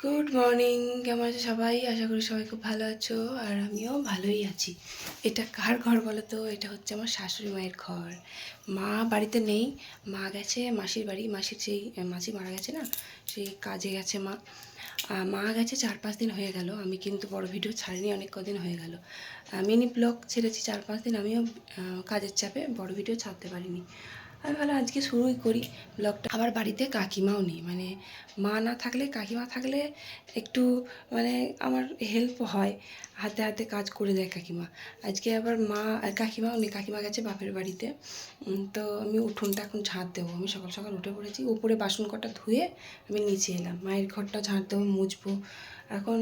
Good morning. কেমন আছো সবাই? আশা করি সবাই খুব ভালো আছো, আর আমিও ভালোই আছি। এটা কার ঘর বলো তো? এটা হচ্ছে আমার শাশুড়ি মায়ের ঘর। মা বাড়িতে নেই, মা গেছে মাসির বাড়ি। মাসির সেই মাসি মারা গেছে না, সেই কাজে গেছে মা। মা গেছে 4-5 দিন হয়ে গেল। আমি কিন্তু বড় ভিডিও ছাড়িনি, অনেক কদিন হয়ে গেল। মিনি ব্লগ ছেড়েছি 4-5 দিন। আমিও কাজের চাপে বড় ভিডিও ছাড়তে পারিনি। আমি ভালো আজকে শুরুই করি ব্লগটা। আবার বাড়িতে কাকিমাও নেই, মানে মা না থাকলে কাকিমা থাকলে একটু মানে আমার হেল্প হয়, হাতে হাতে কাজ করে দেয় কাকিমা। আজকে আবার মা আর কাকিমাও নেই, কাকিমা গেছে বাপের বাড়িতে। তো আমি উঠোনটা এখন ঝাঁট দেবো। আমি সকাল সকাল উঠে পড়েছি, উপরে বাসন কটা ধুয়ে আমি নিচে এলাম। মায়ের ঘরটা ঝাঁট দেবো, মুছবো। এখন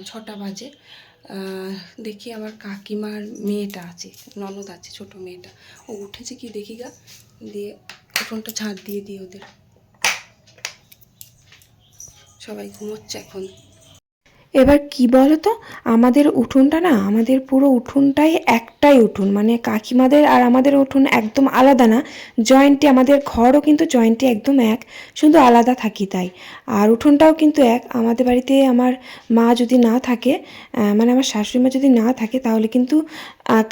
6টা বাজে। দেখি আমার কাকিমার মেয়েটা আছে, ননদ আছে, ছোট মেয়েটা, ও উঠেছে কি দেখি গা, দিয়ে উঠোনটা ঝাঁট দিয়ে দিই ওদের। সবাই ঘুমোচ্ছে এখন। এবার কি বলো তো, আমাদের উঠোনটা না, আমাদের পুরো উঠোনটাই একটাই উঠোন, মানে কাকিমাদের আর আমাদের উঠোন একদম আলাদা না, জয়েন্টে। আমাদের ঘরও কিন্তু জয়েন্টে একদম এক, শুধু আলাদা থাকি তাই। আর উঠোনটাও কিন্তু এক। আমাদের বাড়িতে আমার মা যদি না থাকে, মানে আমার শাশুড়ি মা যদি না থাকে, তাহলে কিন্তু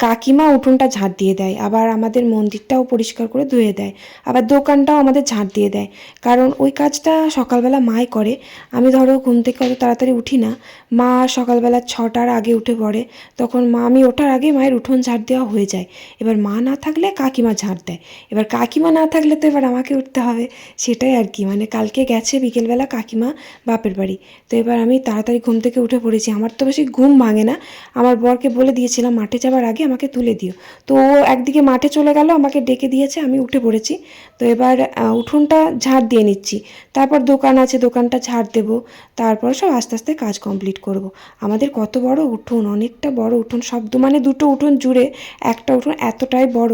কাকিমা উঠোনটা ঝাঁট দিয়ে দেয়, আবার আমাদের মন্দিরটাও পরিষ্কার করে ধুয়ে দেয়, আবার দোকানটাও আমাদের ঝাঁট দিয়ে দেয়। কারণ ওই কাজটা সকালবেলা মাই করে। আমি ধরো ঘুম থেকে অত তাড়াতাড়ি উঠি না, মা সকালবেলা 6টার আগে উঠে পড়ে, তখন আমি ওঠার আগে মায়ের উঠোন ঝাড় দেওয়া হয়ে যায়। এবার মা না থাকলে কাকিমা ঝাড় দেয়, এবার কাকিমা না থাকলে তো এবার আমাকে উঠতে হবে। সেটাই আর কি, মানে কালকে গেছে বিকেলবেলা কাকিমা বাপের বাড়ি। তো এবার আমি তাড়াতাড়ি ঘুম থেকে উঠে পড়েছি। আমার তো বেশি ঘুম ভাঙে না, আমার বরকে বলে দিয়েছিলাম মাঠে যাবার আগে আমাকে তুলে দিও। তো ও একদিকে মাঠে চলে গেল, আমাকে ডেকে দিয়েছে, আমি উঠে পড়েছি। তো এবার উঠোনটা ঝাড় দিয়ে নিচ্ছি, তারপর দোকান আছে, দোকানটা ঝাড় দেবো, তারপর সব আস্তে আস্তে কাজ কমপ্লিট করব। আমাদের কত বড় উঠোন, অনেকটা বড় উঠোন, শব্দ মানে দুটো উঠোন জুড়ে একটা উঠোন এতটাই বড়,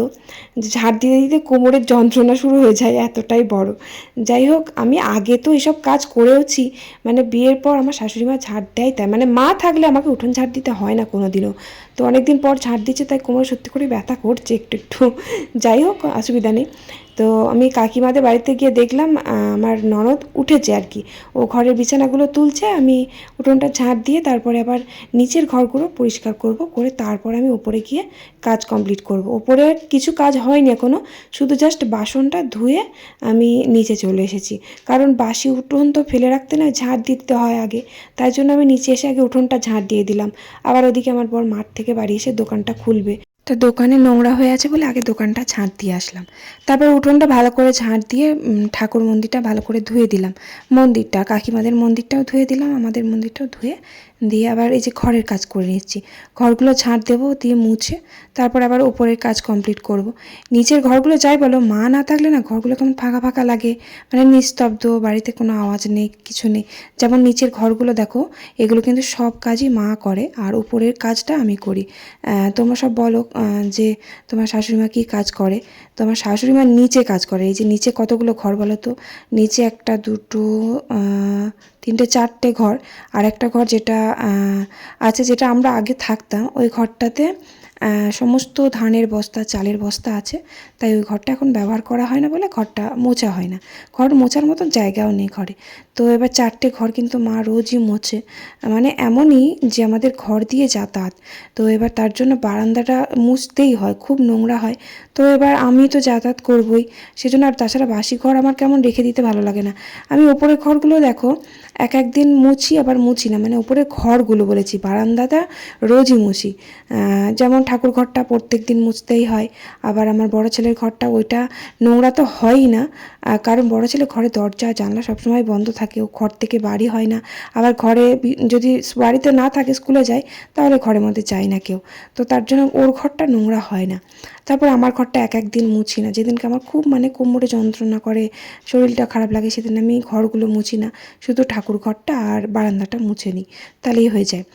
ঝাড় দিতে দিতে কোমরের যন্ত্রণা শুরু হয়ে যায়, এতটাই বড়। যাই হোক, আমি আগে তো এসব কাজ করেওছি, মানে বিয়ের পর আমার শাশুড়ি মা ঝাড় দেয়, তাই মানে মা থাকলে আমাকে উঠোন ঝাড় দিতে হয় না কোনো দিনও। তো অনেকদিন পর ঝাড় দিচ্ছে, তাই কোমরে সত্যি করে ব্যথা করছে একটু একটু। যাই হোক, অসুবিধা নেই। তো আমি কাকিমাদের বাড়িতে গিয়ে দেখলাম আমার ননদ উঠেছে আর কি, ও ঘরের বিছানাগুলো তুলছে, আমি উঠোনটা ঝাঁট দিয়ে তারপরে আবার নিচের ঘরগুলো পরিষ্কার করব, করে তারপর আমি ওপরে গিয়ে কাজ কমপ্লিট করব। ওপরে কিছু কাজ হয়নি এখনও, শুধু জাস্ট বাসনটা ধুয়ে আমি নিচে চলে এসেছি। কারণ বাসি উঠোন তো ফেলে রাখতে নয়, ঝাঁট দিতে হয় আগে, তাই জন্য আমি নিচে এসে আগে উঠোনটা ঝাঁট দিয়ে দিলাম। আবার ওদিকে আমার বর মাঠ থেকে বাড়ি এসে দোকানটা খুলবে, তো দোকানে নোংরা হয়ে আছে বলে আগে দোকানটা ঝাঁট দিয়ে আসলাম। তারপর উঠোনটা ভালো করে ঝাঁট দিয়ে ঠাকুর মন্দিরটা ভালো করে ধুয়ে দিলাম, মন্দিরটা কাকিমাদের মন্দিরটাও ধুয়ে দিলাম, আমাদের মন্দিরটাও ধুয়ে দিয়ে আবার এই যে ঘরের কাজ করে নিচ্ছি। ঘরগুলো ঝাঁট দেবো, দিয়ে মুছে তারপর আবার ওপরের কাজ কমপ্লিট করব। নিচের ঘরগুলো যাই বলো, মা না থাকলে না ঘরগুলো কেমন ফাঁকা ফাঁকা লাগে, মানে নিস্তব্ধ, বাড়িতে কোনো আওয়াজ নেই, কিছু নেই। যেমন নিচের ঘরগুলো দেখো, এগুলো কিন্তু সব কাজই মা করে, আর উপরের কাজটা আমি করি। তোমরা সব বলো যে তোমার শাশুড়িমা কী কাজ করে। তোমার শাশুড়িমা নিচে কাজ করে। এই যে নিচে কতগুলো ঘর বলো তো, নিচে 1 2 3 4টে ঘর, আর একটা ঘর যেটা আছে, যেটা আমরা আগে থাকতাম, ওই ঘরটাতে সমস্ত ধানের বস্তা, চালের বস্তা আছে, তাই ওই ঘরটা এখন ব্যবহার করা হয় না বলে ঘরটা মোছা হয় না, ঘর মোছার মতো জায়গাও নেই ঘরে। তো এবার 4টে ঘর কিন্তু মা রোজই মোছে, মানে এমনই যে আমাদের ঘর দিয়ে যাতায়াত। তো এবার তার জন্য বারান্দাটা মুছতেই হয়, খুব নোংরা হয়। তো এবার আমি তো যাতায়াত করবই, সেজন্য, আর তাছাড়া বাসি ঘর আমার কেমন রেখে দিতে ভালো লাগে না। আমি ওপরের ঘরগুলো দেখো এক দিন মুছি আবার মুছি না, মানে ওপরের ঘরগুলো বলেছি, বারান্দাটা রোজই মুছি। যেমন ঠাকুর ঘরটা প্রত্যেক দিন মুছতেই হয়, আবার আমার বড় ছেলের ঘরটা, ওইটা নোংরা তো হয়ই না, কারণ বড় ছেলে ঘরে দরজা জানলা সবসময় বন্ধ থাকে, ও ঘর থেকে বাড়ি হয় না। আবার ঘরে যদি বাড়িতে না থাকে, স্কুলে যায়, তাহলে ঘরের মধ্যে যায় না কেউ, তো তার জন্য ওর ঘরটা নোংরা হয় না। তারপর আমার ঘরটা এক দিন মুছি না, যেদিনকে আমার খুব মানে কোমরে যন্ত্রণা করে, শরীরটা খারাপ লাগে, সেদিন আমি ঘরগুলো মুছি না, শুধু ঠাকুর ঘরটা আর বারান্দাটা মুছে নিই, তাহলেই হয়ে যায়।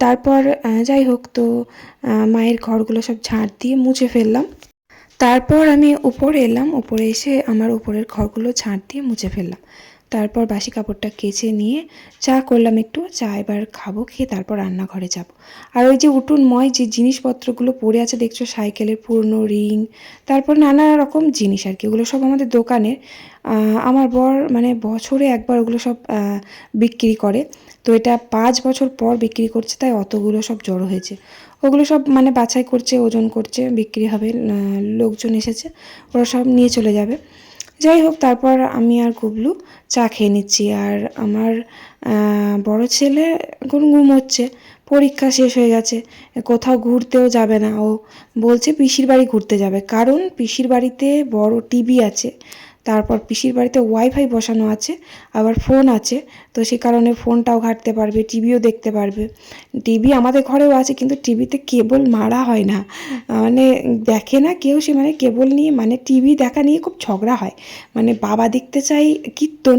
তারপর যাই হোক, তো মায়ের ঘরগুলো সব ঝাঁট দিয়ে মুছে ফেললাম। তারপর আমি উপরে এলাম, উপরে এসে আমার উপরের ঘরগুলো ঝাঁট দিয়ে মুছে ফেললাম। তারপর বাসি কাপড়টা কেচে নিয়ে চা করলাম একটু, চা এবার খাবো, খেয়ে তারপর রান্নাঘরে যাব। আর ওই যে উঠোনময় যে জিনিসপত্রগুলো পড়ে আছে দেখছো, সাইকেলের পুরনো রিং, তারপর নানা রকম জিনিস আর কি, ওগুলো সব আমাদের দোকানের। আমার বর মানে বছরে একবার ওগুলো সব বিক্রি করে, তো এটা 5 বছর পর বিক্রি করছে, তাই অতগুলো সব জড়ো হয়েছে। ওগুলো সব মানে বাছাই করছে, ওজন করছে, বিক্রি হবে, লোকজন এসেছে, ওরা সব নিয়ে চলে যাবে। যাই হোক, তারপর আমি আর গুবলু চা খেয়ে নিচ্ছি। আর আমার বড় ছেলে এখন ঘুমোচ্ছে, পরীক্ষা শেষ হয়ে গেছে, কোথাও ঘুরতেও যাবে না। ও বলছে পিসির বাড়ি ঘুরতে যাবে, কারণ পিসির বাড়িতে বড় টিভি আছে, তারপর পিসির বাড়িতে ওয়াইফাই বসানো আছে, আবার ফোন আছে, তো সেই কারণে ফোনটাও ঘাঁটতে পারবে, টিভিও দেখতে পারবে। টিভি আমাদের ঘরেও আছে, কিন্তু টিভিতে কেবল মারা হয় না, মানে দেখে না কেউ, সে মানে কেবল নিয়ে মানে টিভি দেখা নিয়ে খুব ঝগড়া হয়। মানে বাবা দেখতে চাই কীর্তন,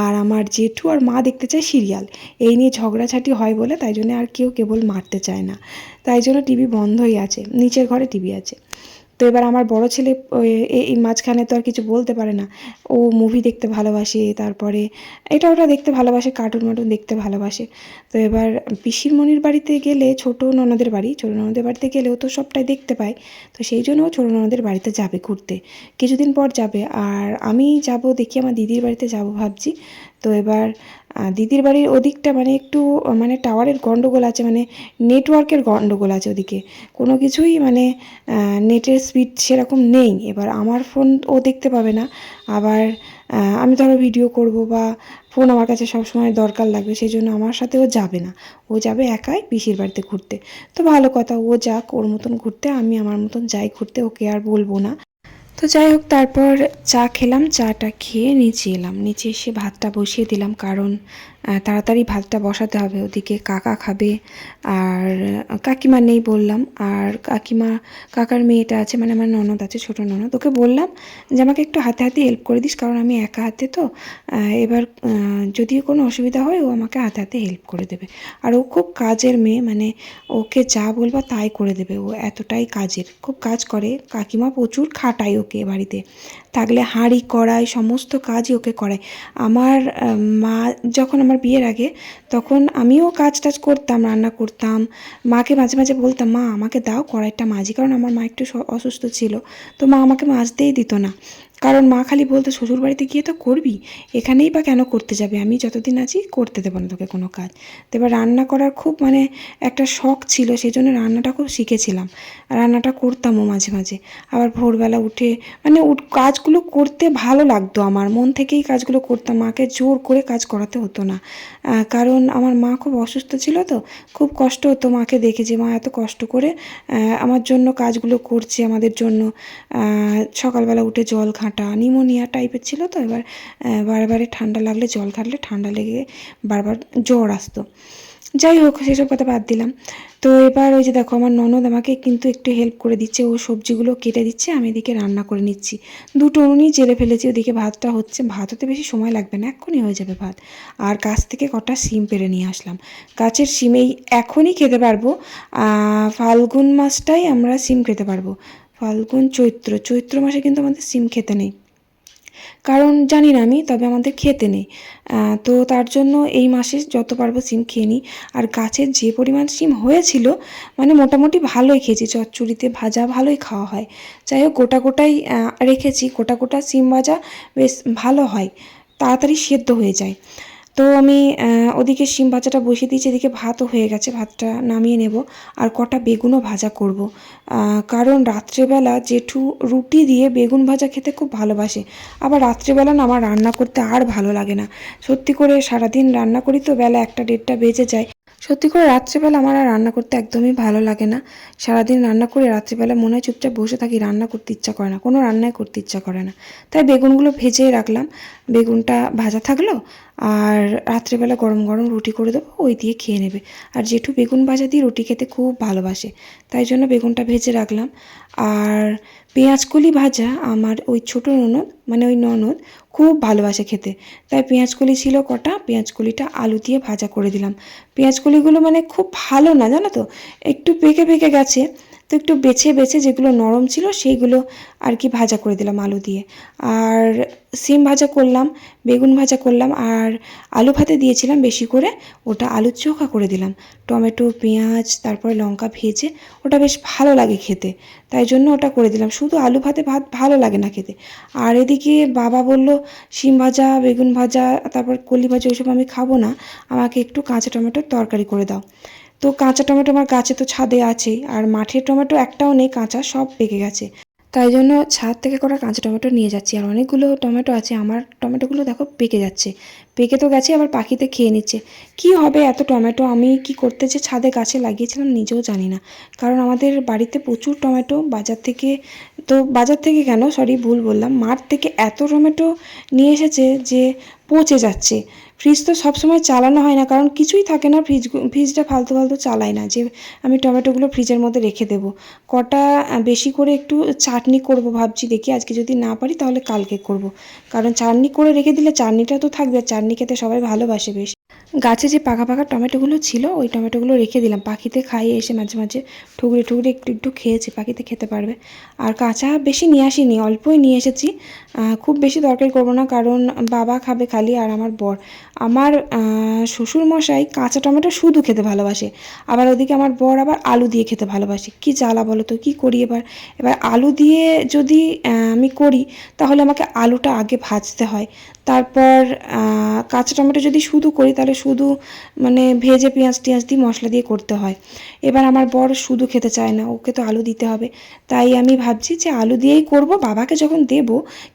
আর আমার জেঠু আর মা দেখতে চায় সিরিয়াল, এই নিয়ে ঝগড়াঝাটি হয় বলে তাই জন্য আর কেউ কেবল মারতে চায় না, তাই জন্য টিভি বন্ধই আছে, নিচের ঘরে টিভি আছে। তো এবার আমার বড় ছেলে এই মাঝখানে তো আর কিছু বলতে পারে না, ও মুভি দেখতে ভালোবাসে, তারপরে এটা ওটা দেখতে ভালোবাসে, কার্টুন মার্টুন দেখতে ভালোবাসে। তো এবার পিসির মনির বাড়িতে গেলে, ছোটো ননদের বাড়িতে গেলেও তো সবটাই দেখতে পায়, তো সেই জন্য ও ছোটো ননদের বাড়িতে যাবে ঘুরতে, কিছুদিন পর যাবে। আর আমি যাব দেখি, আমার দিদির বাড়িতে যাব ভাবছি। তো এবার দিদির বাড়ির ওদিকটা মানে একটু মানে টাওয়ারের গন্ডগোল আছে, মানে নেটওয়ার্কের গন্ডগোল আছে ওদিকে, কোনো কিছুই মানে নেটের স্পিড সেরকম নেই। এবার আমার ফোন ও দেখতে পাবে না, আবার আমি ধরো ভিডিও করব বা ফোন আমার কাছে সবসময় দরকার লাগবে, সেই জন্য আমার সাথে ও যাবে না, ও যাবে একাই পিসির বাড়িতে ঘুরতে। তো ভালো কথা, ও যাক ওর মতন ঘুরতে, আমি আমার মতন যাই ঘুরতে, ওকে আর বলবো না। তো যাই হোক, তারপর চা খেলাম, চাটা খেয়ে নিচে এলাম, নিচে এসে ভাতটা বসিয়ে দিলাম, কারণ তাড়াতাড়ি ভাতটা বসাতে হবে, ওদিকে কাকা খাবে, আর কাকিমা নেই বললাম, আর কাকার মেয়েটা আছে, মানে আমার ননদ আছে, ছোটো ননদ, ওকে বললাম যে আমাকে একটু হাতে হাতে হেল্প করে দিস, কারণ আমি একা হাতে তো, এবার যদি কোনো অসুবিধা হয় ও আমাকে হাতে হাতে হেল্প করে দেবে। আর ও খুব কাজের মেয়ে, মানে ওকে যা বলবা তাই করে দেবে, ও এতটাই কাজের, খুব কাজ করে, কাকিমা প্রচুর খাটায় ওকে, বাড়িতে থাকলে হাঁড়ি কড়াই সমস্ত কাজই ওকে করায়। আমার মা যখন আমার বিয়ের আগে, তখন আমিও কাজ টাজ করতাম, রান্না করতাম, মাকে মাঝে মাঝে বলতাম মা আমাকে দাও কড়াইটা মাজি, কারণ আমার মা একটু অসুস্থ ছিল, তো মা আমাকে মাজতেই দিত না, কারণ মা খালি বলতো শ্বশুর বাড়িতে গিয়ে তো করবি, এখানেই বা কেন করতে যাবে, আমি যতদিন আছি করতে দেবো না তোকে কোনো কাজ। তো এবার রান্না করার খুব মানে একটা শখ ছিল, সেই জন্য রান্নাটা খুব শিখেছিলাম, রান্নাটা করতামও মাঝে মাঝে। আবার ভোরবেলা উঠে মানে কাজগুলো করতে ভালো লাগতো, আমার মন থেকেই কাজগুলো করতাম, মাকে জোর করে কাজ করাতে হতো না, কারণ আমার মা খুব অসুস্থ ছিল, তো খুব কষ্ট হতো মাকে দেখে, যে মা এত কষ্ট করে আমার জন্য কাজগুলো করছে, আমাদের জন্য। সকালবেলা উঠে জল ঘাঁটা, নিউমোনিয়া টাইপের ছিল তো, এবার বারবারে ঠান্ডা লাগলে, জল ঘাঁটলে ঠান্ডা লেগে বারবার জ্বর আসতো। যাই হোক, সেসব কথা বাদ দিলাম। তো এবার ওই যে দেখো, আমার ননদ আমাকে কিন্তু একটু হেল্প করে দিচ্ছে, ও সবজিগুলো কেটে দিচ্ছে, আমি এদিকে রান্না করে নিচ্ছি, দুটো উনুনই জেলে ফেলেছি, ওদিকে ভাতটা হচ্ছে, ভাত হতে বেশি সময় লাগবে না, এক্ষুনি হয়ে যাবে ভাত। আর গাছ থেকে কটা শিম পেড়ে নিয়ে আসলাম, গাছের শিমেই এখনই খেতে পারবো, ফাল্গুন মাসটাই আমরা শিম খেতে পারবো, ফাল্গুন চৈত্র মাসে কিন্তু আমাদের শিম খেতে নেই, কারণ জানি না আমি, তবে আমাদের খেতে নেই। তো তার জন্য এই মাসে যত পারবো শিম খেয়ে নিই। আর গাছের যে পরিমাণ শিম হয়েছিল, মানে মোটামুটি ভালোই খেয়েছি, চচ্চড়িতে ভাজা ভালোই খাওয়া হয়। যাই হোক, গোটাই রেখেছি, গোটা শিম ভাজা বেশ ভালো হয়, তাড়াতাড়ি সেদ্ধ হয়ে যায়। তো আমি ওদিকে শিম ভাজাটা বসিয়ে দিয়েছি, এদিকে ভাতও হয়ে গেছে, ভাতটা নামিয়ে নেব, আর কটা বেগুনও ভাজা করব, কারণ রাত্রেবেলা জেঠু রুটি দিয়ে বেগুন ভাজা খেতে খুব ভালোবাসে। আবার রাত্রেবেলা না আমার রান্না করতে আর ভালো লাগে না, সত্যি করে সারাদিন রান্না করি তো, বেলা 1টা 1:30 বেজে যায়, সত্যি করে রাত্রেবেলা আমার আর রান্না করতে একদমই ভালো লাগে না। সারাদিন রান্না করে রাত্রেবেলা মনে হয় চুপচাপ বসে থাকি, রান্না করতে ইচ্ছা করে না, কোনো রান্নাই করতে ইচ্ছা করে না। তাই বেগুনগুলো ভেজে রাখলাম, বেগুনটা ভাজা থাকলো, আর রাত্রেবেলা গরম গরম রুটি করে দেবো, ওই দিয়ে খেয়ে নেবে। আর জেঠু বেগুন ভাজা দিয়ে রুটি খেতে খুব ভালোবাসে, তাই জন্য বেগুনটা ভেজে রাখলাম। আর পেঁয়াজকলি ভাজা আমার ওই ছোটো ননদ, মানে ওই ননদ খুব ভালোবাসে খেতে, তাই পেঁয়াজকলি ছিল কটা, পেঁয়াজকলিটা আলু দিয়ে ভাজা করে দিলাম। পেঁয়াজকলিগুলো মানে খুব ভালো না, জানো তো, একটু পেকে পেকে গেছে, তো একটু বেছে বেছে যেগুলো নরম ছিল সেইগুলো আর কি ভাজা করে দিলাম আলু দিয়ে। আর সিম ভাজা করলাম, বেগুন ভাজা করলাম, আর আলু ভাতে দিয়েছিলাম বেশি করে, ওটা আলুর চোখা করে দিলাম। টমেটো, পেঁয়াজ, তারপরে লঙ্কা ভেজে, ওটা বেশ ভালো লাগে খেতে, তাই জন্য ওটা করে দিলাম। শুধু আলু ভাতে ভাত ভালো লাগে না খেতে। আর এদিকে বাবা বলল শিম ভাজা, বেগুন ভাজা, তারপর কলি ভাজা ওইসব আমি খাবো না, আমাকে একটু কাঁচা টমেটোর তরকারি করে দাও। তো কাঁচা টমেটো আমার গাছে তো ছাদে আছেই, আর মাঠের টমেটো একটাও নেই কাঁচা, সব পেকে গেছে। তাই জন্য ছাদ থেকে করা কাঁচা টমেটো নিয়ে যাচ্ছি। আর অনেকগুলো টমেটো আছে, আমার টমেটোগুলো দেখো পেকে যাচ্ছে, পেকে তো গেছে, আবার পাখিতে খেয়ে নিচ্ছে। কি হবে এত টমেটো, আমি কি করতে যে ছাদে গাছে লাগিয়েছিলাম নিজেও জানি না। কারণ আমাদের বাড়িতে প্রচুর টমেটো, বাজার থেকে কেন, সরি ভুল বললাম, মাঠ থেকে এত টমেটো নিয়ে এসেছে যে পচে যাচ্ছে। ফ্রিজ তো সবসময় চালানো হয় না, কারণ কিছুই থাকে না, ফ্রিজটা ফালতু ফালতু চালাই না যে আমি টমেটোগুলো ফ্রিজের মধ্যে রেখে দেবো। কটা বেশি করে একটু চাটনি করব ভাবছি, দেখি আজকে যদি না পারি তাহলে কালকে করব। কারণ চাটনি করে রেখে দিলে চাটনিটা তো থাকবে, আর চাটনি খেতে সবাই ভালোবাসে বেশ। গাছে যে পাকা পাকা টমেটোগুলো ছিল, ওই টমেটোগুলো রেখে দিলাম, পাখিতে খাইয়ে এসে মাঝে মাঝে ঠুকরে ঠুকরে একটু একটু খেয়েছে, পাখিতে খেতে পারবে। আর কাঁচা বেশি নিয়ে আসিনি, অল্পই নিয়ে এসেছি, খুব বেশি তরকারি করবো না, কারণ বাবা খাবে খালি আর আমার বর। আমার শ্বশুরমশাই কাঁচা টমেটো শুধু খেতে ভালোবাসে, আবার ওদিকে আমার বর আবার আলু দিয়ে খেতে ভালোবাসে। কি জ্বালা বলো তো, কী করি এবার। এবার আলু দিয়ে যদি আমি করি, তাহলে আমাকে আলুটা আগে ভাজতে হয়, তারপর কাঁচা টমেটো যদি শুধু করি তাহলে শুধু মানে ভেজে পেঁয়াজ টিয়াজ দিয়ে মশলা দিয়ে করতে হয়। এবার আমার বর শুধু খেতে চায় না, ওকে তো আলু দিতে হবে। তাই আমি ভাবছি যে আলু দিয়েই করব। বাবাকে যখন দেব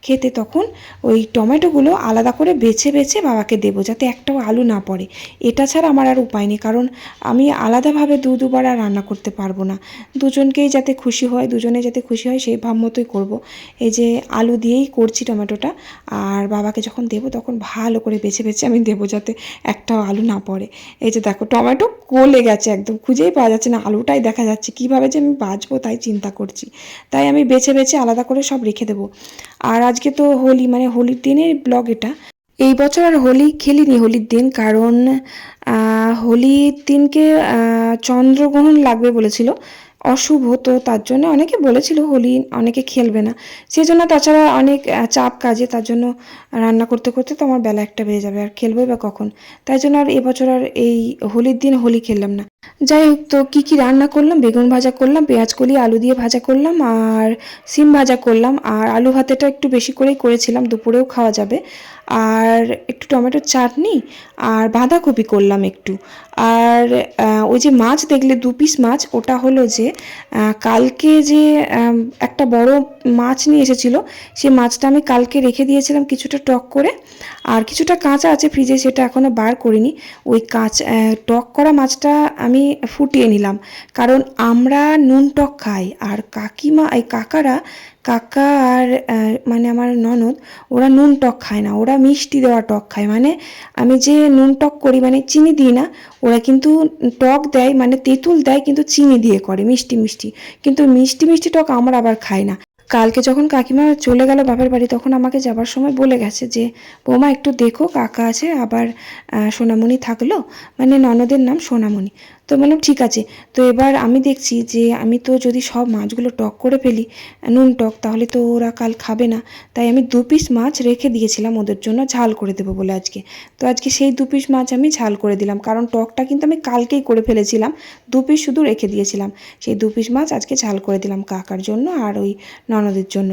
খেতে, তখন ওই টমেটোগুলো আলাদা করে বেছে বেছে বাবাকে দেবো, যাতে একটাও আলু না পড়ে। এটা ছাড়া আমার আর উপায় নেই, কারণ আমি আলাদাভাবে দুবার আর রান্না করতে পারবো না। দুজনকেই যাতে খুশি হয়, দুজনে যাতে খুশি হয় সেই ভাব মতোই করবো। এই যে আলু দিয়েই করছি টমেটোটা, আর বাবাকে যখন দেবো তখন ভালো করে বেছে বেছে আমি দেবো, যাতে একটাও আলু না পড়ে। এই যে দেখো টমেটো গলে গেছে, একদম খুঁজেই পাওয়া যাচ্ছে না, আলুটাই দেখা যাচ্ছে। কীভাবে যে আমি বাছবো তাই চিন্তা করছি, তাই আমি বেছে বেছে আলাদা করে সব রেখে দেবো। আর আজকে তো হোলি, মানে হোলির দিনের ব্লগ এটা। এই বছর আর হোলি খেলিনি হোলির দিন, কারণ হোলির দিনকে চন্দ্রগ্রহণ লাগবে বলেছিল, অশুভ, তো তার জন্য অনেকে বলেছিল হোলি অনেকে খেলবে না, সেই জন্য। তাছাড়া অনেক চাপ কাজে, তার জন্য রান্না করতে করতে তো আমার বেলা একটা বেজে যাবে, আর খেলবোই বা কখন। তাই জন্য আর এবছর আর এই হোলির দিন হোলি খেললাম না। যাই হোক, তো কী কী রান্না করলাম, বেগুন ভাজা করলাম, পেঁয়াজ কলি আলু দিয়ে ভাজা করলাম, আর সিম ভাজা করলাম, আর আলু ভাতেটা একটু বেশি করেই করেছিলাম, দুপুরেও খাওয়া যাবে। আর একটু টমেটোর চাটনি, আর বাঁধাকপি করলাম একটু। আর ওই যে মাছ দেখলে 2 পিস মাছ, ওটা হলো যে কালকে যে একটা বড় মাছ নিয়ে এসেছিলো, সেই মাছটা আমি কালকে রেখে দিয়েছিলাম কিছুটা টক করে, আর কিছুটা কাঁচা আছে ফ্রিজে, সেটা এখনও বার করিনি। ওই টক করা মাছটা আমি ফুটিয়ে নিলাম, কারণ আমরা নুন টক খাই, আর কাকা আর মানে আমার ননদ, ওরা নুন টক খায় না, ওরা মিষ্টি দেওয়া টক খায়। মানে আমি যে নুন টক করি, মানে চিনি দিই না, ওরা কিন্তু টক দেয়, মানে তেঁতুল দেয় কিন্তু চিনি দিয়ে করে, মিষ্টি মিষ্টি। কিন্তু মিষ্টি মিষ্টি টক আমরা আবার খাই না। কালকে যখন কাকিমা চলে গেল বাপের বাড়ি, তখন আমাকে যাবার সময় বলে গেছে যে বৌমা একটু দেখো, কাকা আছে, আবার সোনামণি থাকলো, মানে ননদের নাম সোনামণি। তো বললাম ঠিক আছে। তো এবার আমি দেখছি যে আমি তো যদি সব মাছগুলো টক করে ফেলি, নুন টক, তাহলে তো ওরা কাল খাবে না। তাই আমি 2 পিস মাছ রেখে দিয়েছিলাম ওদের জন্য ঝাল করে দেবো বলে আজকে। তো আজকে সেই 2 পিস মাছ আমি ঝাল করে দিলাম, কারণ টকটা কিন্তু আমি কালকেই করে ফেলেছিলাম, 2 পিস শুধু রেখে দিয়েছিলাম। সেই 2 পিস মাছ আজকে ঝাল করে দিলাম কাকার জন্য আর ওই ননদের জন্য।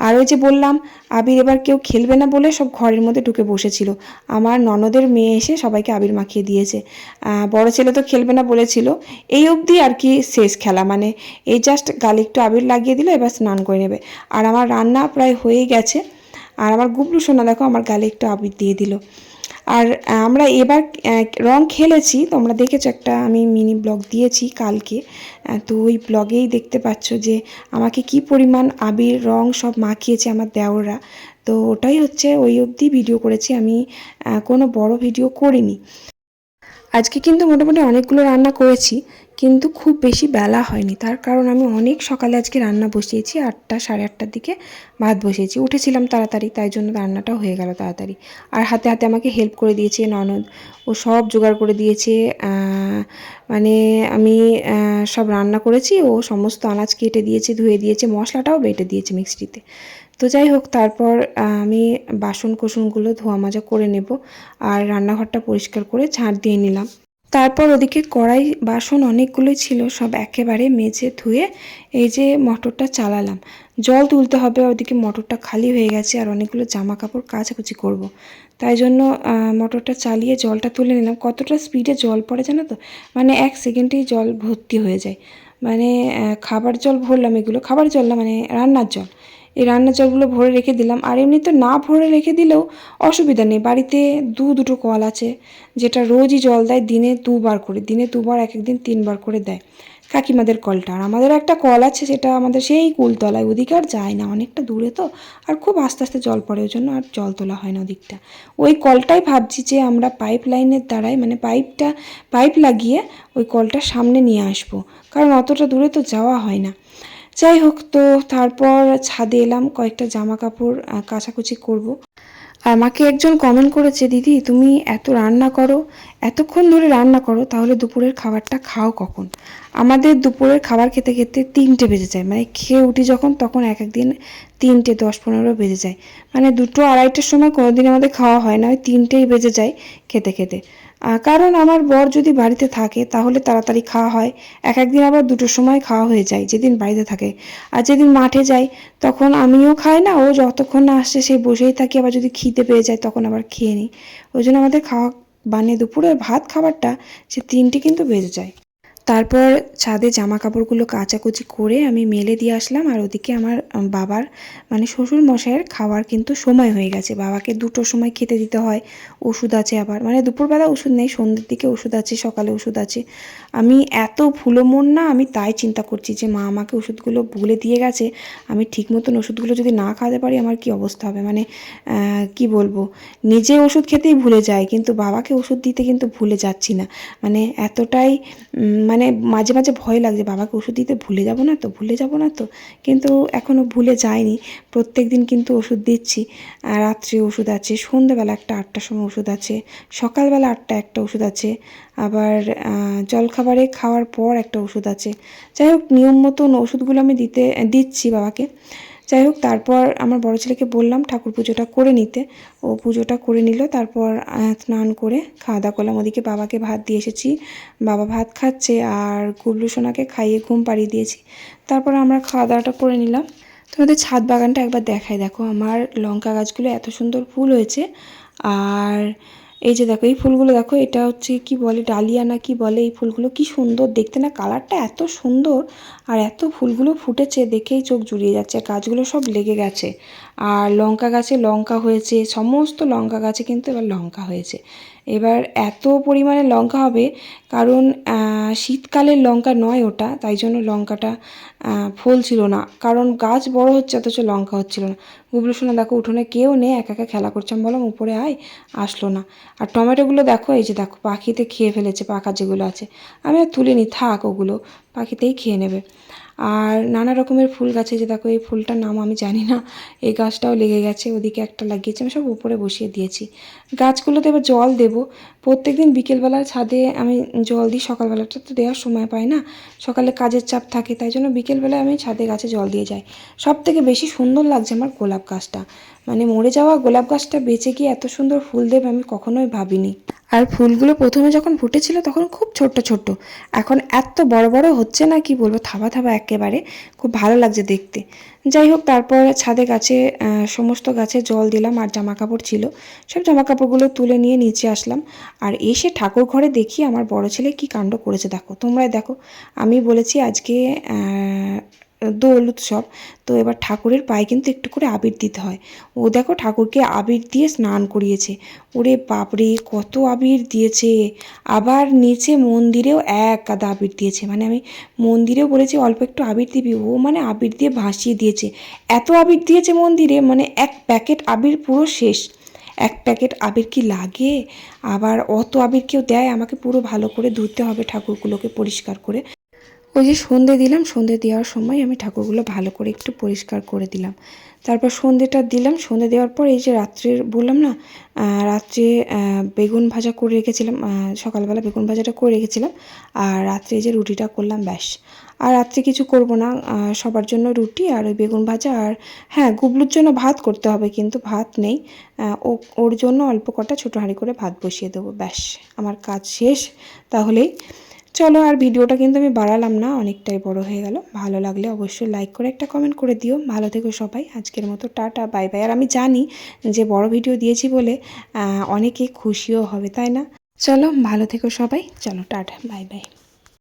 আর ওই যে বললাম আবির এবার কেউ খেলবে না বলে সব ঘরের মধ্যে ঢুকে বসেছিল। আমার ননদের মেয়ে এসে সবাইকে আবির মাখিয়ে দিয়েছে। বড় ছেলে তো খেলবে না বলেছিল, এই অবধি আর কি শেষ খেলা, মানে এই জাস্ট গালে একটু আবির লাগিয়ে দিল, এবার স্নান করে নেবে। আর আমার রান্না প্রায় হয়েই গেছে, আর আমার গুবলু সোনা দেখো আমার গালে একটু আবির দিয়ে দিল। আর আমরা এবার রং খেলেছি, তোমরা দেখেছো, একটা আমি মিনি ব্লগ দিয়েছি কালকে, তো ওই ব্লগেই দেখতে পাচ্ছ যে আমাকে কি পরিমাণ আবির রং সব মাখিয়েছে আমার দেওররা। তো ওটাই হচ্ছে, ওই অবধি ভিডিও করেছি আমি, কোনো বড় ভিডিও করিনি। আজকে কিন্তু মোটামুটি অনেকগুলো রান্না করেছি, কিন্তু খুব বেশি বেলা হয়নি। তার কারণ আমি অনেক সকালে আজকে রান্না বসিয়েছি, 8টা সাড়ে 8টার দিকে ভাত বসিয়েছি। উঠেছিলাম তাড়াতাড়ি, তাই জন্য রান্নাটাও হয়ে গেল তাড়াতাড়ি। আর হাতে হাতে আমাকে হেল্প করে দিয়েছে ননদ, ও সব জোগাড় করে দিয়েছে। মানে আমি সব রান্না করেছি, ও সমস্ত আনাজ কেটে দিয়েছে, ধুয়ে দিয়েছে, মশলাটাও বেটে দিয়েছে মিক্সিতে। তো যাই হোক, তারপর আমি বাসন কোসনগুলো ধোয়া মাজা করে নেব, আর রান্নাঘরটা পরিষ্কার করে ঝাড় দিয়ে নিলাম। তারপর ওদিকে কড়াই বাসন অনেকগুলোই ছিল, সব একেবারে মেজে ধুয়ে এই যে মটরটা চালালাম। জল তুলতে হবে, ওদিকে মটরটা খালি হয়ে গেছে, আর অনেকগুলো জামা কাপড় কাচাকুচি করব। তাই জন্য মটরটা চালিয়ে জলটা তুলে নিলাম। কতটা স্পিডে জল পড়ে জানো তো, মানে 1 সেকেন্ডেই জল ভর্তি হয়ে যায়। মানে খাবার জল ভরলাম, এগুলো খাবার জল না, মানে রান্নার জল। এই রান্নার জলগুলো ভরে রেখে দিলাম। আর এমনি তো না ভরে রেখে দিলেও অসুবিধা নেই, বাড়িতে দুটো কল আছে, যেটা রোজই জল দেয়, দিনে 2বার করে, দিনে 2বার, এক একদিন 3বার করে দেয় কাকিমাদের কলটা। আর আমাদের একটা কল আছে, সেটা আমাদের সেই কুলতলায়, ওদিকে আর যায় না, অনেকটা দূরে তো, আর খুব আস্তে আস্তে জল পড়ে, ওই জন্য আর জল তোলা হয় না ওদিকটা। ওই কলটাই ভাবছি যে আমরা পাইপ লাইনের দ্বারাই, মানে পাইপ লাগিয়ে ওই কলটা সামনে নিয়ে আসবো, কারণ অতটা দূরে তো যাওয়া হয় না। যাই হোক, তো তারপর ছাদে এলাম, কয়েকটা জামা কাপড় কাচাকুচি করব। আমাকে একজন কমেন্ট করেছে, দিদি তুমি এত রান্না করো, এতক্ষণ ধরে রান্না করো, তাহলে দুপুরের খাবারটা খাও কখন? আমাদের দুপুরের খাবার খেতে খেতে 3টে বেজে যায়, মানে খেয়ে উঠি যখন, তখন এক একদিন 3টে 10-15 বেজে যায়। মানে 2টো 2:30টার সময় কোনোদিন আমাদের খাওয়া হয় না, ওই 3টেই বেজে যায় খেতে খেতে। কারণ আমার বর যদি বাড়িতে থাকে তাহলে তাড়াতাড়ি খাওয়া হয়, এক একদিন আবার 2টোর সময় খাওয়া হয়ে যায় যেদিন বাড়িতে থাকে। আর যেদিন মাঠে যাই তখন আমিও খাই না, ও যতক্ষণ না আসছে সেই বসেই থাকি, আবার যদি খিদে পেয়ে যায় তখন আবার খেয়ে নিই। ওই জন্য আমাদের খাওয়া, মানে দুপুরের ভাত খাবারটা সে 3টে কিন্তু বেজে যায়। তারপর ছাদে জামা কাপড়গুলো কাচাকুচি করে আমি মেলে দিয়ে আসলাম। আর ওদিকে আমার বাবার, মানে শ্বশুর মশাইয়ের খাওয়ার কিন্তু সময় হয়ে গেছে। বাবাকে 2টোর সময় খেতে দিতে হয়, ওষুধ আছে আবার, মানে দুপুরবেলা ওষুধ নেই, সন্ধ্যের দিকে ওষুধ আছে, সকালে ওষুধ আছে। আমি এত ভুলো মন না, আমি তাই চিন্তা করছি যে মা আমাকে ওষুধগুলো বলে দিয়ে গেছে, আমি ঠিক মতন ওষুধগুলো যদি না খাওয়াতে পারি আমার কি অবস্থা হবে। মানে কি বলবো, নিজে ওষুধ খেতেই ভুলে যাই, কিন্তু বাবাকে ওষুধ দিতে কিন্তু ভুলে যাচ্ছি না। মানে এতটাই মানে মাঝে মাঝে ভয় লাগছে, বাবাকে ওষুধ দিতে ভুলে যাব না তো, কিন্তু এখনও ভুলে যাইনি। প্রত্যেক দিন কিন্তু ওষুধ দিচ্ছি। রাত্রে ওষুধ আছে, সন্ধ্যেবেলা একটা 8টার সময় ওষুধ আছে, সকালবেলা 8টা একটা ওষুধ আছে, আবার জলখাবারে খাওয়ার পর একটা ওষুধ আছে। যাই হোক, নিয়ম মতন ওষুধগুলো আমি দিচ্ছি বাবাকে। যাই হোক, তারপর আমার বড় ছেলেকে বললাম ঠাকুর পুজোটা করে নিতে, ও পুজোটা করে নিল। তারপর স্নান করে খাওয়া দাওয়া করলাম। ওদিকে বাবাকে ভাত দিয়ে এসেছি, বাবা ভাত খাচ্ছে, আর গুবলু সোনাকে খাইয়ে ঘুম পাড়িয়ে দিয়েছি। তারপর আমরা খাওয়া দাওয়াটা করে নিলাম। তোমাদের ছাদ বাগানটা একবার দেখাই, দেখো আমার লঙ্কা গাছগুলো এত সুন্দর ফুল হয়েছে। আর এই যে দেখো, এই ফুলগুলো দেখো, এটা হচ্ছে কি বলে, ডালিয়া না কি বলে, এই ফুলগুলো কি সুন্দর দেখতে না, কালারটা এত সুন্দর, আর এত ফুলগুলো ফুটেছে দেখেই চোখ জুড়িয়ে যাচ্ছে। গাছগুলো সব লেগে গেছে, আর লঙ্কা গাছে লঙ্কা হয়েছে, সমস্ত লঙ্কা গাছে কিন্তু এবার লঙ্কা হয়েছে। এবার এত পরিমাণে লঙ্কা হবে, কারণ শীতকালের লঙ্কা নয় ওটা, তাই জন্য লঙ্কাটা ফলছিল না, কারণ গাছ বড় হচ্ছে অথচ লঙ্কা হচ্ছিল না। গুবলু সোনা দেখো, উঠোনে কেউ নেই, একা একা খেলা করছে, আমি বললাম উপরে আয়, আসলো না। আর টমেটোগুলো দেখো, এই যে দেখো, পাখিতে খেয়ে ফেলেছে, পাকা যেগুলো আছে। আমি আর তুলিনি, থাক, ওগুলো পাখিতেই খেয়ে নেবে। আর নানা রকমের ফুল গাছে, যে দেখো, এই ফুলটার নাম আমি জানি না, এই গাছটাও লেগে গেছে, ওদিকে একটা লাগিয়েছি, আমি সব উপরে বসিয়ে দিয়েছি। গাছগুলোতে এবার জল দেবো। প্রত্যেকদিন বিকেলবেলা ছাদে আমি জল দিই, সকালবেলাটা তো দেওয়ার সময় পাই না, সকালে কাজের চাপ থাকে, তাই জন্য বিকেলবেলায় আমি ছাদে গাছে জল দিয়ে যাই। সবথেকে বেশি সুন্দর লাগছে আমার গোলাপ গাছটা, মানে মরে যাওয়া গোলাপ গাছটা বেঁচে গিয়ে এত সুন্দর ফুল দেবে আমি কখনোই ভাবিনি। আর ফুলগুলো প্রথমে যখন ফুটেছিল তখন খুব ছোট্ট ছোট্ট, এখন এত বড় বড় হচ্ছে না, কি বলবো, থাবা থাবা একেবারে, খুব ভালো লাগছে দেখতে। যাই হোক, তারপর ছাদে গাছে সমস্ত গাছে জল দিলাম, আর জামা কাপড় ছিল, সব জামা কাপড়গুলো তুলে নিয়ে নিচে আসলাম। আর এসে ঠাকুর ঘরে দেখি আমার বড় ছেলে কি কাণ্ড করেছে, দেখো, তোমরাই দেখো। আমি বলেছি আজকে দোল উৎসব, তো এবার ঠাকুরের পায়ে কিন্তু একটু করে আবির দিতে হয়। ও দেখো, ঠাকুরকে আবির দিয়ে স্নান করিয়েছে। ওরে বাপরে, কত আবির দিয়েছে! আবার নিচে মন্দিরেও এক গাদা আবির দিয়েছে, মানে আমি মন্দিরেও বলেছি অল্প একটু আবির দিবি, ও মানে আবির দিয়ে ভাসিয়ে দিয়েছে। এত আবির দিয়েছে মন্দিরে, মানে এক প্যাকেট আবির পুরো শেষ, এক প্যাকেট আবির কি লাগে, আবার অত আবির কেউ দেয়? আমাকে পুরো ভালো করে ধুতে হবে ঠাকুরগুলোকে পরিষ্কার করে। ওই যে সন্ধে দিলাম, সন্ধে দেওয়ার সময় আমি ঠাকুরগুলো ভালো করে একটু পরিষ্কার করে দিলাম। তারপর সন্ধেটা দিলাম, সন্ধে দেওয়ার পর এই যে রাত্রের বললাম না, রাত্রে বেগুন ভাজা করে রেখেছিলাম, সকালবেলা বেগুন ভাজাটা করে রেখেছিলাম, আর রাত্রে এই যে রুটিটা করলাম, ব্যাস। আর রাত্রে কিছু করব না, সবার জন্য রুটি আর ওই বেগুন ভাজা, আর হ্যাঁ গুবলুর জন্য ভাত করতে হবে, কিন্তু ভাত নেই। ওর জন্য অল্প কটা ছোটো হাঁড়ি করে ভাত বসিয়ে দেবো, ব্যাস আমার কাজ শেষ তাহলেই। চলো, আর ভিডিওটা কিন্তু আমি বাড়ালাম না, অনেকটাই বড় হয়ে গেল। ভালো লাগলে অবশ্যই লাইক করে একটা কমেন্ট করে দিও। ভালো থেকো সবাই, আজকের মতো টাটা, বাই বাই। আর আমি জানি যে বড় ভিডিও দিয়েছি বলে অনেকে খুশিও হবে, তাই না? চলো ভালো থেকো সবাই, চলো টাটা, বাই বাই।